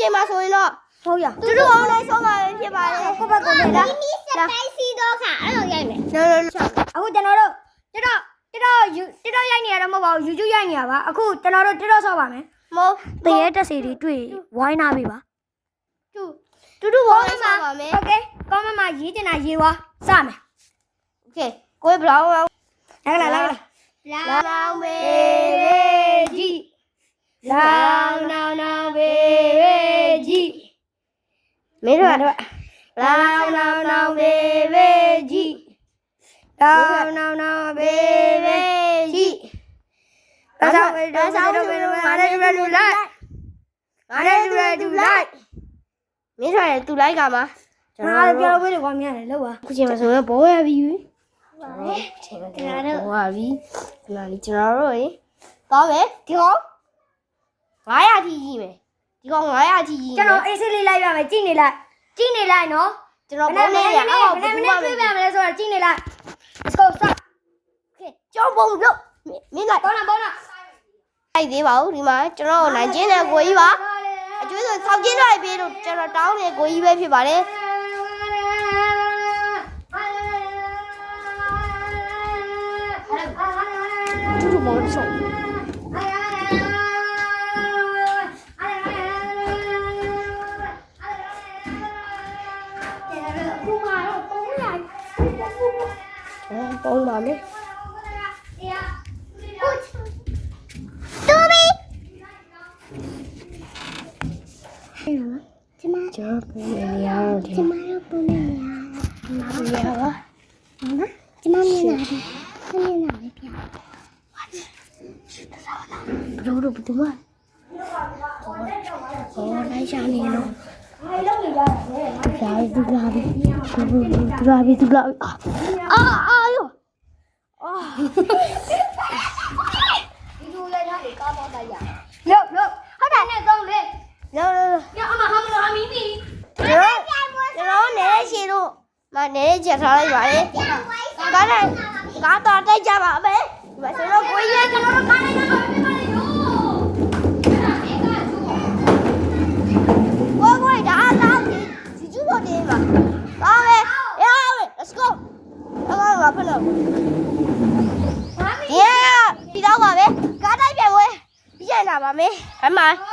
ချိန်မှာဆိုရင်တော့ ဟုတ်ရ တူတူအောင်လိုက်ဆုံးပါပဲဖြစ်ပါတယ်ကိုဘက်ကိုလေလား မိစတိုင်းစီတော့ခါအဲ့လိုရိုက်မယ် အခုကျွန်တော်တို့ရိုက်နေရတော့မဟုတ်ပါဘူး YouTube ရိုက်နေရပါအခုကျွန်တော်တို့တက်ဆော့ပါမယ် မဟုတ် တရေတက်စီတွေတွေ့ဝိုင်းနာပြီပါ တူတူအောင်လိုက်ဆုံးပါမယ် โอเคကောင်းမမရေးချင်တာရေးသွားစမယ် โอเคကိုဘလောင်းအောင် လာလောင်းမေကြီးလောင်းနောင်ဘေကြီးမင်းတို့ကလောင်းနောင်ဘေကြီးလောင်းနောင်ဘေကြီးဒါဆောင်တို့မာရဲတူလိုက်မာရဲတူလိုက်မင်းတို့တူလိုက်ကမှာ ကျွန်တော်ပြောလို့ကွာမြန်တယ်လို့ပါ ခုချိန်မှာဆိုတော့ဘောရပြီချိန်မှာဘောရပြီဒီမှာလေကျွန်တော်တို့ရေသွားမယ်ဒီကောင်900ထိကြီးမယ်ဒီကောင်900ထိကြီး ကျွန်တော်အေးဆေးလေးလိုက်ရမယ်ကြည့်နေလိုက်နော် ကျွန်တော်ပုံလေးရအောင် ဘယ်နဲ့တွေ့ပြမလဲဆိုတော့ကြည့်နေလိုက် let's go start โอเคကျွန်တော်ပုံလို့မင်းလိုက် ဘောနာ လိုက်သေးပါဦးဒီမှာကျွန်တော်နိုင်ချင်းတဲ့ကိုကြီးပါအကျွေးဆိုဆောက်ချင်းလိုက်ပြီးတော့ကျွန်တော်တောင်းတဲ့ကိုကြီးပဲဖြစ်ပါတယ်တူမော်ဆိုပုံပါမယ်ကျွန်တော်ပုံနေရအောင်ဒီမှာပုံနေရပါကျမမျက်နှာဒီမျက်နှာပဲပြ ဘလို့ဘယ်သူမှလိုက်ရှာနေနော်ရှာသူလာပြီအာယောဒီလိုလိုက်တာကားပေါက်လိုက်ရဟုတ်တယ်နဲ့ကောင်းလေလောညအမဟာမလို့ဟာမီးပြီ ကျွန်တော်နေရှိလို့မနေချက်ထားလိုက်ပါလေကားတော့တိုက်ကြပါမယ်ဒီမှာကျွန်တော်ကိုကြီးရဲ့ကျွန်တော်တို့ကားလိုက်တော့ပြပါလေတို့ဝိုးဒါတော့ဒီကျူပေါ်နေမှာကားပဲရအောင် let's go တော့ဘာဖြစ်လို့ဒီတော့ပါပဲကားတိုက်ပြန်ဝဲပြည့်လာပါမယ်အမ